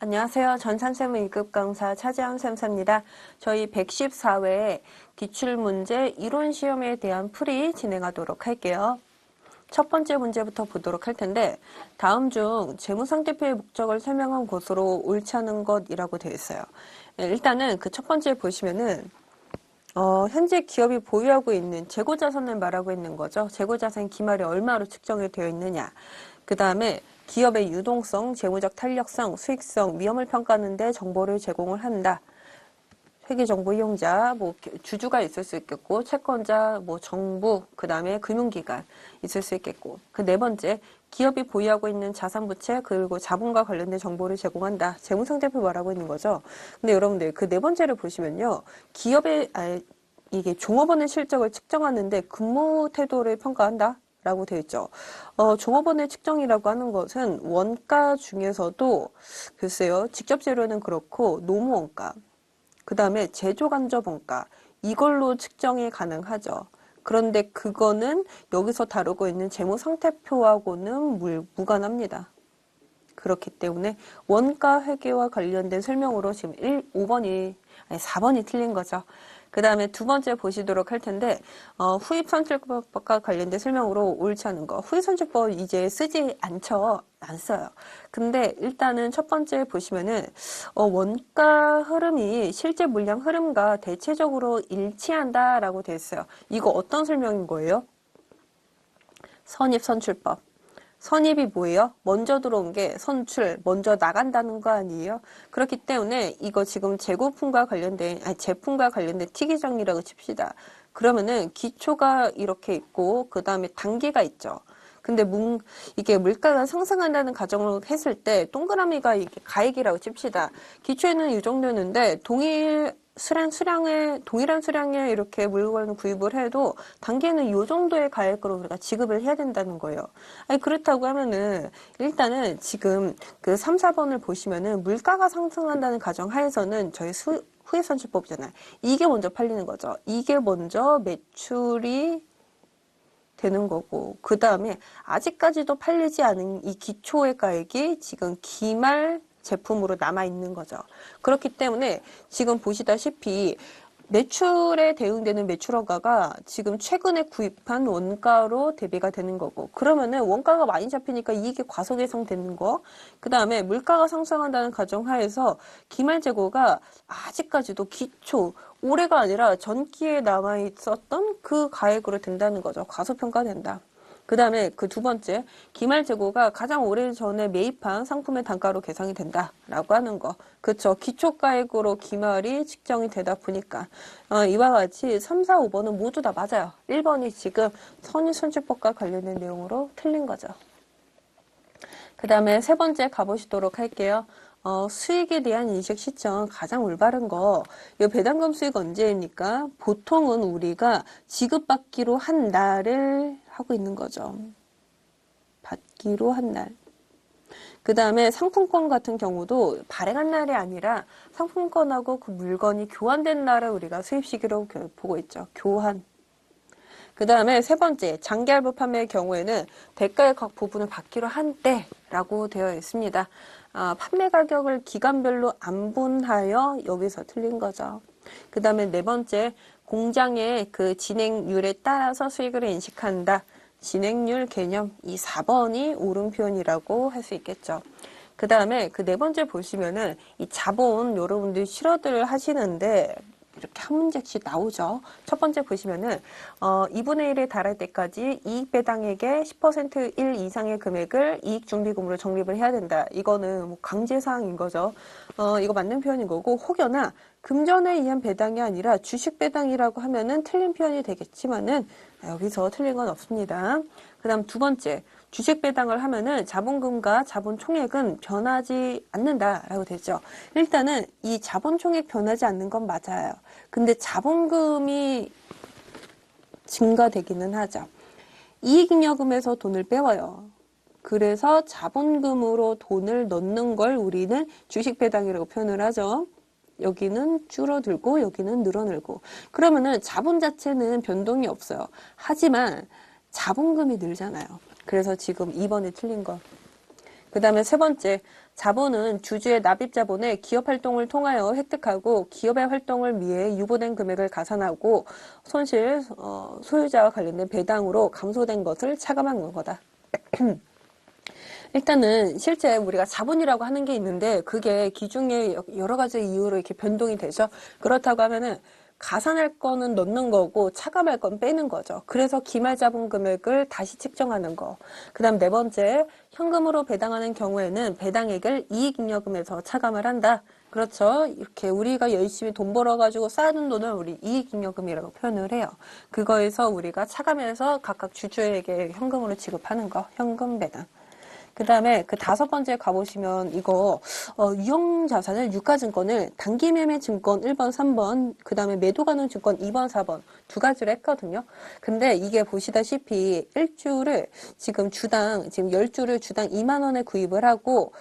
안녕하세요. 전산세무 1급 강사 차지현 쌤입니다. 저희 114회 기출문제 이론시험에 대한 풀이 진행하도록 할게요. 첫 번째 문제부터 보도록 할 텐데 다음 중 재무상태표의 목적을 설명한 것으로 옳지 않은 것이라고 되어 있어요. 일단은 그 첫 번째 보시면은 현재 기업이 보유하고 있는 재고자산을 말하고 있는 거죠. 재고자산 기말이 얼마로 측정이 되어 있느냐. 그 다음에 기업의 유동성, 재무적 탄력성, 수익성, 위험을 평가하는 데 정보를 제공을 한다. 회계정보 이용자, 주주가 있을 수 있겠고, 채권자, 정부, 그 다음에 금융기관 있을 수 있겠고. 그 네 번째, 기업이 보유하고 있는 자산 부채, 그리고 자본과 관련된 정보를 제공한다. 재무상태표 말하고 있는 거죠. 근데 여러분들, 그 네 번째를 보시면요. 이게 종업원의 실적을 측정하는데 근무 태도를 평가한다. 라고 되어 있죠. 종업원의 측정이라고 하는 것은 원가 중에서도 글쎄요. 직접 재료는 그렇고 노무원가, 그 다음에 제조간접원가 이걸로 측정이 가능하죠. 그런데 그거는 여기서 다루고 있는 재무상태표하고는 무관합니다. 그렇기 때문에 원가 회계와 관련된 설명으로 지금 4번이 틀린 거죠. 그 다음에 두 번째 보시도록 할 텐데 후입선출법과 관련된 설명으로 옳지 않은 거. 후입선출법 이제 쓰지 않죠. 안 써요. 근데 일단은 첫 번째 보시면은 원가 흐름이 실제 물량 흐름과 대체적으로 일치한다라고 돼 있어요. 이거 어떤 설명인 거예요? 선입선출법. 선입이 뭐예요? 먼저 들어온 게 선출, 먼저 나간다는 거 아니에요? 그렇기 때문에 이거 지금 제품과 관련된 특이정의라고 칩시다. 그러면은 기초가 이렇게 있고 그 다음에 단계가 있죠. 근데 이게 물가가 상승한다는 가정을 했을 때 동그라미가 이게 가액이라고 칩시다. 기초에는 이 정도였는데 동일한 수량의 이렇게 물건을 구입을 해도 단계는 이 정도의 가액으로 우리가 지급을 해야 된다는 거예요. 아니, 그렇다고 하면은 일단은 지금 그 3, 4번을 보시면은 물가가 상승한다는 가정 하에서는 저희 후입선출법이잖아요. 이게 먼저 팔리는 거죠. 이게 먼저 매출이 되는 거고, 그 다음에 아직까지도 팔리지 않은 이 기초의 가액이 지금 기말 제품으로 남아있는 거죠. 그렇기 때문에 지금 보시다시피 매출에 대응되는 매출원가가 지금 최근에 구입한 원가로 대비가 되는 거고, 그러면은 원가가 많이 잡히니까 이익이 과속 예상되는 거, 그 다음에 물가가 상승한다는 가정하에서 기말재고가 아직까지도 기초, 올해가 아니라 전기에 남아있었던 그 가액으로 된다는 거죠. 과소평가된다. 그 다음에 그 두 번째, 기말재고가 가장 오래전에 매입한 상품의 단가로 계산이 된다라고 하는 거. 그쵸. 기초가액으로 기말이 측정이 되다 보니까 이와 같이 3, 4, 5번은 모두 다 맞아요. 1번이 지금 선입선출법과 관련된 내용으로 틀린 거죠. 그 다음에 세 번째 가보시도록 할게요. 수익에 대한 인식 시점 가장 올바른 거. 이 배당금 수익 언제입니까? 보통은 우리가 지급받기로 한 날을 하고 있는 거죠. 받기로 한 날. 그 다음에 상품권 같은 경우도 발행한 날이 아니라 상품권하고 그 물건이 교환된 날을 우리가 수입 시기로 보고 있죠. 교환. 그 다음에 세 번째, 장기할부 판매의 경우에는 대가의 각 부분을 받기로 한 때라고 되어 있습니다. 판매 가격을 기간별로 안분하여 여기서 틀린 거죠. 그 다음에 네 번째, 공장의 그 진행률에 따라서 수익을 인식한다. 진행률 개념, 이 4번이 옳은 표현이라고 할 수 있겠죠. 그 다음에 그 네 번째 보시면은 이 자본 여러분들이 실어들 하시는데 이렇게 한 문제씩 나오죠. 첫 번째 보시면은 2분의 1에 달할 때까지 이익 배당액의 10% 1 이상의 금액을 이익 준비금으로 적립을 해야 된다. 이거는 강제사항인 거죠. 이거 맞는 표현인 거고, 혹여나 금전에 의한 배당이 아니라 주식 배당이라고 하면은 틀린 표현이 되겠지만은 여기서 틀린 건 없습니다. 그 다음 두 번째, 주식 배당을 하면은 자본금과 자본 총액은 변하지 않는다라고 되죠. 일단은 이 자본 총액 변하지 않는 건 맞아요. 근데 자본금이 증가되기는 하죠. 이익잉여금에서 돈을 빼와요. 그래서 자본금으로 돈을 넣는 걸 우리는 주식 배당이라고 표현을 하죠. 여기는 줄어들고 여기는 늘어늘고. 그러면은 자본 자체는 변동이 없어요. 하지만 자본금이 늘잖아요. 그래서 지금 2번이 틀린 거. 그 다음에 세 번째, 자본은 주주의 납입 자본을 기업 활동을 통하여 획득하고 기업의 활동을 위해 유보된 금액을 가산하고 손실 소유자와 관련된 배당으로 감소된 것을 차감한 거다. 일단은 실제 우리가 자본이라고 하는 게 있는데 그게 기준에 여러 가지 이유로 이렇게 변동이 되죠. 그렇다고 하면은 가산할 거는 넣는 거고 차감할 건 빼는 거죠. 그래서 기말 자본 금액을 다시 측정하는 거. 그다음 네 번째, 현금으로 배당하는 경우에는 배당액을 이익잉여금에서 차감을 한다. 그렇죠. 이렇게 우리가 열심히 돈 벌어가지고 쌓아둔 돈을 우리 이익잉여금이라고 표현을 해요. 그거에서 우리가 차감해서 각각 주주에게 현금으로 지급하는 거, 현금 배당. 그 다음에 그 다섯 번째 가보시면 이거 유형자산을 유가증권을 단기매매증권 1번, 3번 그 다음에 매도가능증권 2번, 4번 두 가지로 했거든요. 근데 이게 보시다시피 1주를 지금 10주를 주당 2만 원에 구입을 하고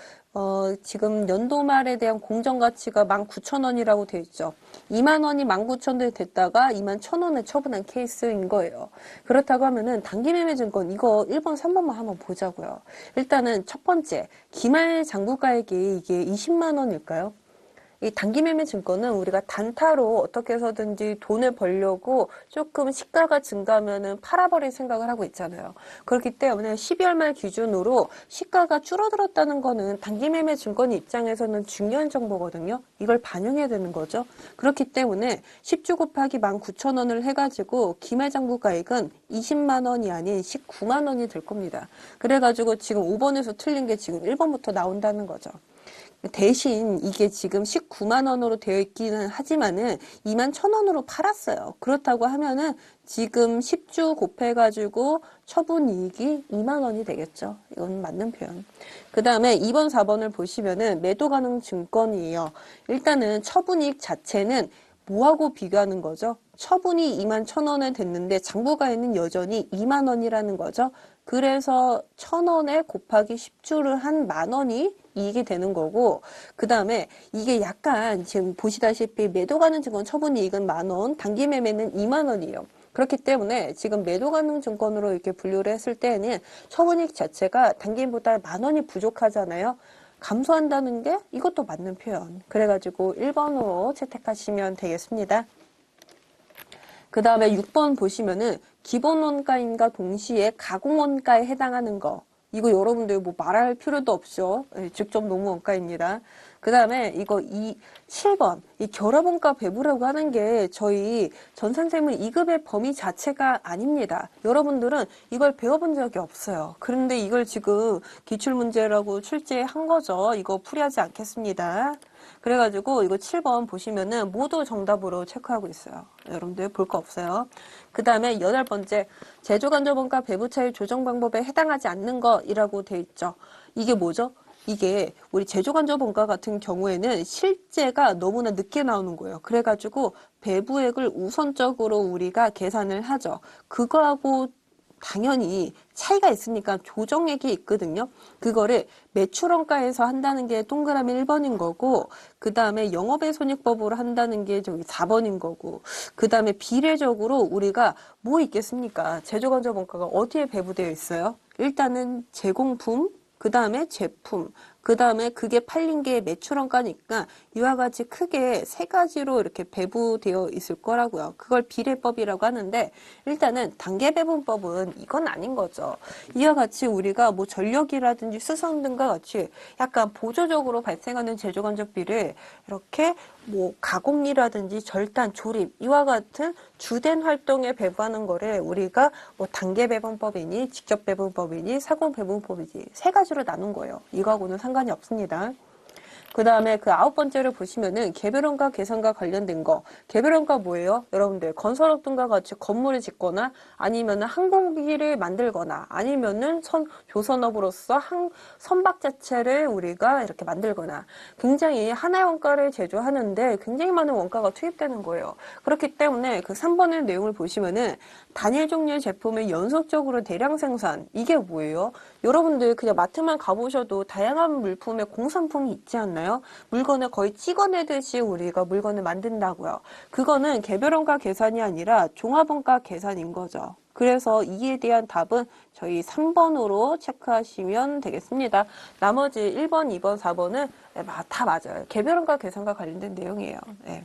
지금 연도 말에 대한 공정가치가 19,000원이라고 되어 있죠. 2만 원이 19,000원이 됐다가 21,000원에 처분한 케이스인 거예요. 그렇다고 하면은 단기매매증권 이거 1번, 3번만 한번 보자고요. 일단은 첫 번째, 기말 장부가액이 이게 20만 원일까요? 이 단기매매 증권은 우리가 단타로 어떻게 해서든지 돈을 벌려고 조금 시가가 증가하면은 팔아버릴 생각을 하고 있잖아요. 그렇기 때문에 12월 말 기준으로 시가가 줄어들었다는 거는 단기매매 증권 입장에서는 중요한 정보거든요. 이걸 반영해야 되는 거죠. 그렇기 때문에 10주 곱하기 19,000원을 해가지고 기말장부가액은 20만 원이 아닌 19만 원이 될 겁니다. 그래가지고 지금 5번에서 틀린 게 지금 1번부터 나온다는 거죠. 대신 이게 지금 19만 원으로 되어 있기는 하지만은 2만 1,000원으로 팔았어요. 그렇다고 하면은 지금 10주 곱해가지고 처분 이익이 2만 원이 되겠죠. 이건 맞는 표현. 그 다음에 2번, 4번을 보시면은 매도 가능 증권이에요. 일단은 처분 이익 자체는 뭐하고 비교하는 거죠? 처분이 2만 1,000원에 됐는데 장부가에는 여전히 2만 원이라는 거죠. 그래서 1,000원에 곱하기 10주를 한 만 원이 이익이 되는 거고, 그 다음에 이게 약간 지금 보시다시피 매도 가능 증권 처분 이익은 만 원, 단기 매매는 2만 원이에요. 그렇기 때문에 지금 매도 가능 증권으로 이렇게 분류를 했을 때는 처분이익 자체가 단기보다 만 원이 부족하잖아요. 감소한다는 게 이것도 맞는 표현. 그래가지고 1번으로 채택하시면 되겠습니다. 그 다음에 6번 보시면은 기본 원가인가 동시에 가공 원가에 해당하는 거. 이거 여러분들 뭐 말할 필요도 없죠. 직접 노무 원가입니다. 그 다음에 이거 7번. 이 결합원가 배부라고 하는 게 저희 전산세무 2급의 범위 자체가 아닙니다. 여러분들은 이걸 배워본 적이 없어요. 그런데 이걸 지금 기출문제라고 출제한 거죠. 이거 풀이하지 않겠습니다. 그래가지고 이거 7번 보시면은 모두 정답으로 체크하고 있어요. 여러분들 볼 거 없어요. 그 다음에 8번째, 제조간접원가 배부차의 조정 방법에 해당하지 않는 것이라고 돼 있죠. 이게 뭐죠? 이게 우리 제조간접원가 같은 경우에는 실제가 너무나 늦게 나오는 거예요. 그래가지고 배부액을 우선적으로 우리가 계산을 하죠. 그거하고 당연히 차이가 있으니까 조정액이 있거든요. 그거를 매출원가에서 한다는 게 동그라미 1번인 거고, 그 다음에 영업의 손익법으로 한다는 게 저기 4번인 거고, 그 다음에 비례적으로 우리가 뭐 있겠습니까? 제조간접원가가 어디에 배부되어 있어요? 일단은 제공품, 그 다음에 제품, 그 다음에 그게 팔린 게 매출원가니까 이와 같이 크게 세 가지로 이렇게 배부되어 있을 거라고요. 그걸 비례법이라고 하는데 일단은 단계배분법은 이건 아닌 거죠. 이와 같이 우리가 뭐 전력이라든지 수성 등과 같이 약간 보조적으로 발생하는 제조간접비를 이렇게 뭐 가공이라든지 절단, 조립 이와 같은 주된 활동에 배부하는 거를 우리가 뭐 단계배분법이니 직접배분법이니 사공배분법이니 세 가지로 나눈 거예요. 이거하고는 상관이 없습니다. 그 다음에 그 9번째를 보시면은 개별원가 계산과 관련된 거. 개별원가 뭐예요? 여러분들 건설업 등과 같이 건물을 짓거나 아니면은 항공기를 만들거나 아니면은 조선업으로서 선박 자체를 우리가 이렇게 만들거나 굉장히 하나의 원가를 제조하는데 굉장히 많은 원가가 투입되는 거예요. 그렇기 때문에 그 3번의 내용을 보시면은 단일 종류의 제품을 연속적으로 대량 생산. 이게 뭐예요? 여러분들 그냥 마트만 가보셔도 다양한 물품에 공산품이 있지 않나요? 물건을 거의 찍어내듯이 우리가 물건을 만든다고요. 그거는 개별원가 계산이 아니라 종합원가 계산인 거죠. 그래서 이에 대한 답은 저희 3번으로 체크하시면 되겠습니다. 나머지 1번, 2번, 4번은 다 맞아요. 개별원가 계산과 관련된 내용이에요. 네.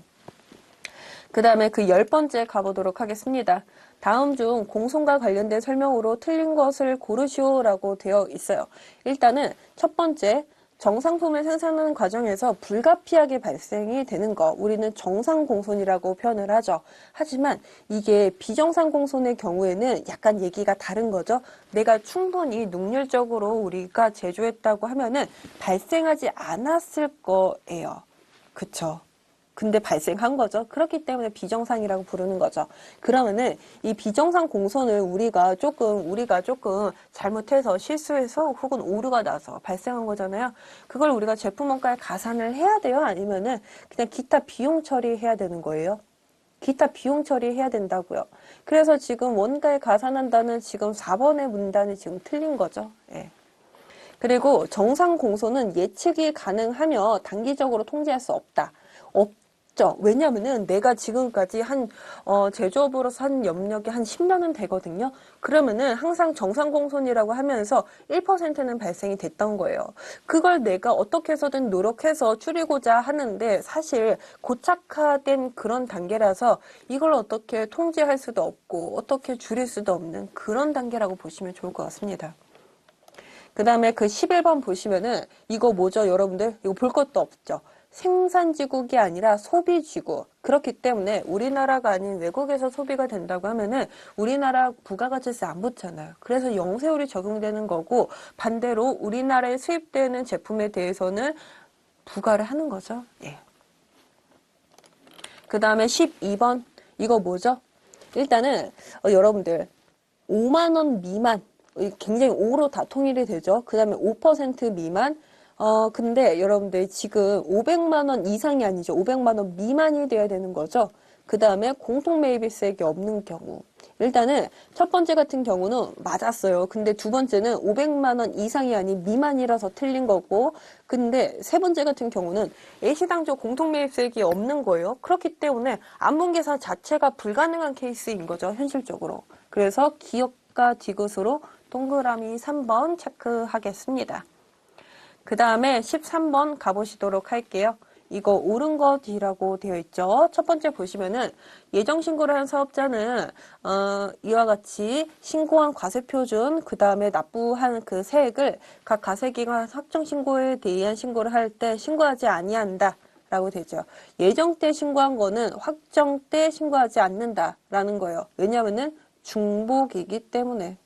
그 다음에 그 10번째 가보도록 하겠습니다. 다음 중 공송과 관련된 설명으로 틀린 것을 고르시오라고 되어 있어요. 일단은 첫 번째, 정상품을 생산하는 과정에서 불가피하게 발생이 되는 거, 우리는 정상공손이라고 표현을 하죠. 하지만 이게 비정상공손의 경우에는 약간 얘기가 다른 거죠. 내가 충분히 능률적으로 우리가 제조했다고 하면은 발생하지 않았을 거예요. 그쵸? 근데 발생한 거죠. 그렇기 때문에 비정상이라고 부르는 거죠. 그러면은 이 비정상 공손을 우리가 조금 잘못해서 실수해서 혹은 오류가 나서 발생한 거잖아요. 그걸 우리가 제품 원가에 가산을 해야 돼요? 아니면은 그냥 기타 비용 처리해야 되는 거예요? 기타 비용 처리해야 된다고요. 그래서 지금 원가에 가산한다는 지금 4번의 문단이 지금 틀린 거죠. 예. 그리고 정상 공손은 예측이 가능하며 단기적으로 통제할 수 없다. 왜냐면은 내가 지금까지 제조업으로서 한 염력이 한 10년은 되거든요. 그러면은 항상 정상공손이라고 하면서 1%는 발생이 됐던 거예요. 그걸 내가 어떻게 해서든 노력해서 줄이고자 하는데 사실 고착화된 그런 단계라서 이걸 어떻게 통제할 수도 없고 어떻게 줄일 수도 없는 그런 단계라고 보시면 좋을 것 같습니다. 그 다음에 그 11번 보시면은 이거 뭐죠, 여러분들? 이거 볼 것도 없죠. 생산지국이 아니라 소비지국. 그렇기 때문에 우리나라가 아닌 외국에서 소비가 된다고 하면은 우리나라 부가가치세 안 붙잖아요. 그래서 영세율이 적용되는 거고 반대로 우리나라에 수입되는 제품에 대해서는 부과를 하는 거죠. 예. 그 다음에 12번. 이거 뭐죠? 일단은 여러분들 5만 원 미만. 굉장히 5로 다 통일이 되죠. 그 다음에 5% 미만. 근데 여러분들 지금 500만 원 이상이 아니죠. 500만 원 미만이 돼야 되는 거죠. 그 다음에 공통매입일세액이 없는 경우. 일단은 첫 번째 같은 경우는 맞았어요. 근데 두 번째는 500만 원 이상이 아닌 미만이라서 틀린 거고, 근데 세 번째 같은 경우는 애시당초 공통매입세액이 없는 거예요. 그렇기 때문에 안분계산 자체가 불가능한 케이스인 거죠. 현실적으로. 그래서 기업가 디귿으로 동그라미 3번 체크하겠습니다. 그 다음에 13번 가보시도록 할게요. 이거 옳은 것이라고 되어 있죠. 첫 번째 보시면은 예정신고를 한 사업자는 이와 같이 신고한 과세표준 그 다음에 납부한 그 세액을 각 과세기관 확정신고에 대한 신고를 할 때 신고하지 아니한다 라고 되죠. 예정 때 신고한 거는 확정 때 신고하지 않는다 라는 거예요. 왜냐하면은 중복이기 때문에.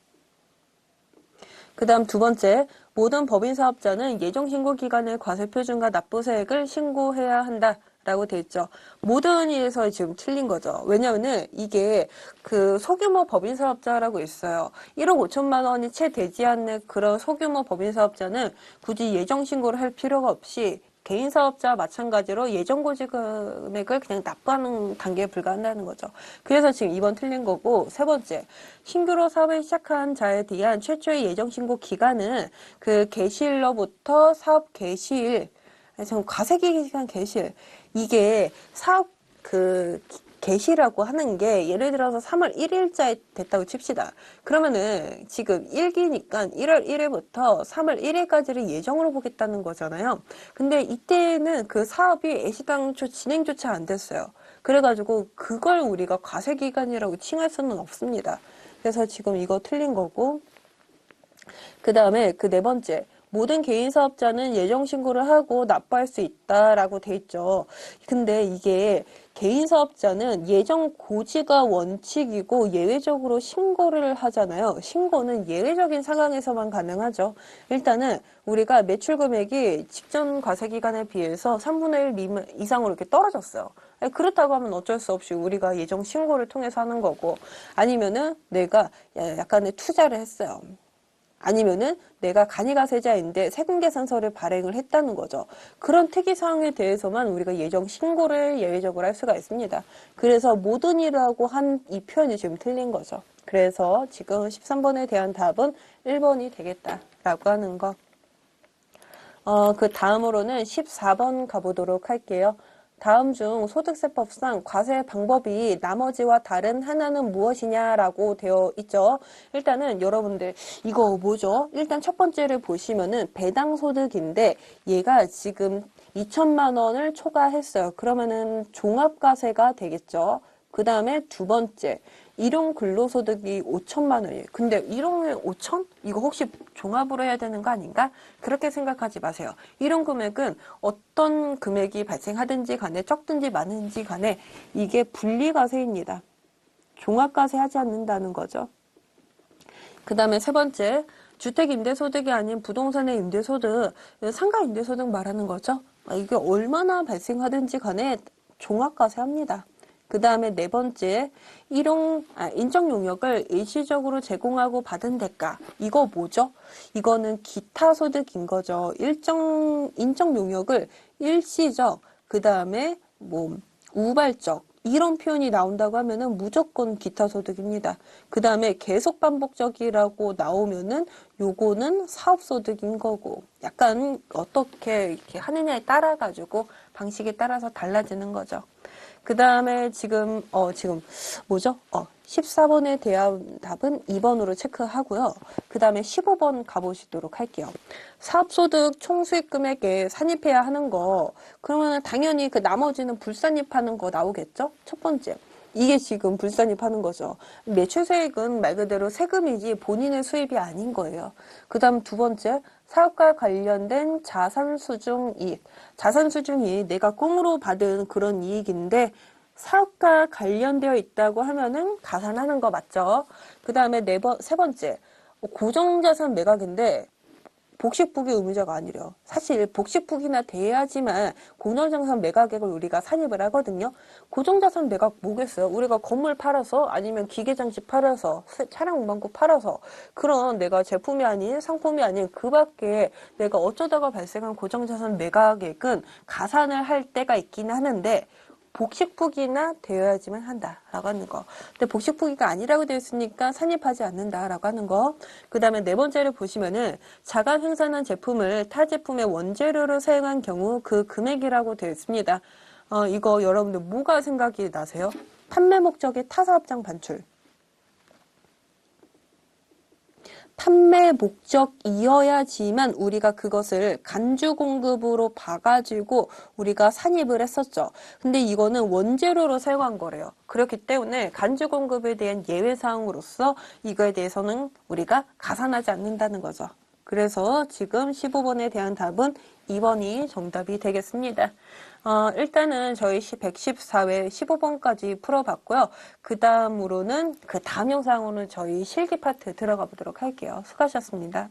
그 다음 두 번째, 모든 법인사업자는 예정신고 기간에 과세표준과 납부세액을 신고해야 한다 라고 돼 있죠. 모든에서 지금 틀린 거죠. 왜냐면은 이게 그 소규모 법인사업자라고 있어요. 1억 5천만 원이 채 되지 않는 그런 소규모 법인사업자는 굳이 예정신고를 할 필요가 없이 개인사업자 마찬가지로 예정고지 금액을 그냥 납부하는 단계에 불과한다는 거죠. 그래서 지금 2번 틀린 거고, 세 번째, 신규로 사업을 시작한 자에 대한 최초의 예정신고 기간은 그 개시일로부터 사업 개시일, 지금 과세기간 개시일, 이게 사업 개시라고 하는 게 예를 들어서 3월 1일자에 됐다고 칩시다. 그러면은 지금 1기니까 1월 1일부터 3월 1일까지를 예정으로 보겠다는 거잖아요. 근데 이때는 그 사업이 애시당초 진행조차 안 됐어요. 그래가지고 그걸 우리가 과세기간이라고 칭할 수는 없습니다. 그래서 지금 이거 틀린 거고, 그 다음에 그 네 번째, 모든 개인 사업자는 예정 신고를 하고 납부할 수 있다라고 돼 있죠. 근데 이게 개인 사업자는 예정 고지가 원칙이고 예외적으로 신고를 하잖아요. 신고는 예외적인 상황에서만 가능하죠. 일단은 우리가 매출 금액이 직전 과세 기간에 비해서 3분의 1 이상으로 이렇게 떨어졌어요. 그렇다고 하면 어쩔 수 없이 우리가 예정 신고를 통해서 하는 거고, 아니면은 내가 약간의 투자를 했어요. 아니면은 내가 간이가세자인데 세금계산서를 발행을 했다는 거죠. 그런 특이사항에 대해서만 우리가 예정 신고를 예외적으로 할 수가 있습니다. 그래서 모든이라고 한 이 표현이 지금 틀린 거죠. 그래서 지금 13번에 대한 답은 1번이 되겠다라고 하는 거. 그 다음으로는 14번 가보도록 할게요. 다음 중 소득세법상 과세 방법이 나머지와 다른 하나는 무엇이냐라고 되어 있죠. 일단은 여러분들 이거 뭐죠? 일단 첫 번째를 보시면은 배당소득인데 얘가 지금 2천만 원을 초과했어요. 그러면은 종합과세가 되겠죠. 그 다음에 두 번째, 일용 근로소득이 5천만 원이에요. 근데 일용에 5천? 이거 혹시 종합으로 해야 되는 거 아닌가? 그렇게 생각하지 마세요. 이런 금액은 어떤 금액이 발생하든지 간에 적든지 많은지 간에 이게 분리과세입니다. 종합과세 하지 않는다는 거죠. 그 다음에 세 번째, 주택임대소득이 아닌 부동산의 임대소득, 상가임대소득 말하는 거죠. 이게 얼마나 발생하든지 간에 종합과세 합니다. 그 다음에 네 번째, 인적 용역을 일시적으로 제공하고 받은 대가. 이거 뭐죠? 이거는 기타 소득인 거죠. 인적 용역을 일시적, 그 다음에 우발적, 이런 표현이 나온다고 하면은 무조건 기타 소득입니다. 그 다음에 계속 반복적이라고 나오면은 요거는 사업 소득인 거고, 약간 어떻게 이렇게 하느냐에 따라 가지고 방식에 따라서 달라지는 거죠. 그 다음에 지금 뭐죠? 14번에 대한 답은 2번으로 체크하고요. 그 다음에 15번 가보시도록 할게요. 사업소득 총수익 금액에 산입해야 하는 거, 그러면 당연히 그 나머지는 불산입하는 거 나오겠죠? 첫 번째. 이게 지금 불산입하는 거죠. 매출수익은 말 그대로 세금이지 본인의 수입이 아닌 거예요. 그 다음 두 번째, 사업과 관련된 자산수중이익. 자산수중이익, 내가 꽁으로 받은 그런 이익인데 사업과 관련되어 있다고 하면은 가산하는 거 맞죠? 그 다음에 세 번째, 고정자산 매각인데 복식부기 의무자가 아니래요. 사실 복식부기나 돼야지만 고정자산 매각액을 우리가 산입을 하거든요. 고정자산 매각 뭐겠어요? 우리가 건물 팔아서 아니면 기계장치 팔아서 차량 운반구 팔아서 그런 내가 제품이 아닌 상품이 아닌 그 밖에 내가 어쩌다가 발생한 고정자산 매각액은 가산을 할 때가 있긴 하는데 복식부기나 되어야지만 한다라고 하는 거. 근데 복식부기가 아니라고 되어 있으니까 산입하지 않는다라고 하는 거. 그 다음에 네 번째를 보시면은 자가 생산한 제품을 타 제품의 원재료로 사용한 경우 그 금액이라고 되어 있습니다. 이거 여러분들 뭐가 생각이 나세요? 판매 목적의 타사업장 반출. 판매 목적이어야지만 우리가 그것을 간주 공급으로 봐가지고 우리가 산입을 했었죠. 근데 이거는 원재료로 사용한 거래요. 그렇기 때문에 간주 공급에 대한 예외 사항으로서 이거에 대해서는 우리가 가산하지 않는다는 거죠. 그래서 지금 15번에 대한 답은 2번이 정답이 되겠습니다. 일단은 저희 114회 15번까지 풀어봤고요. 그 다음 영상으로는 저희 실기 파트 들어가 보도록 할게요. 수고하셨습니다.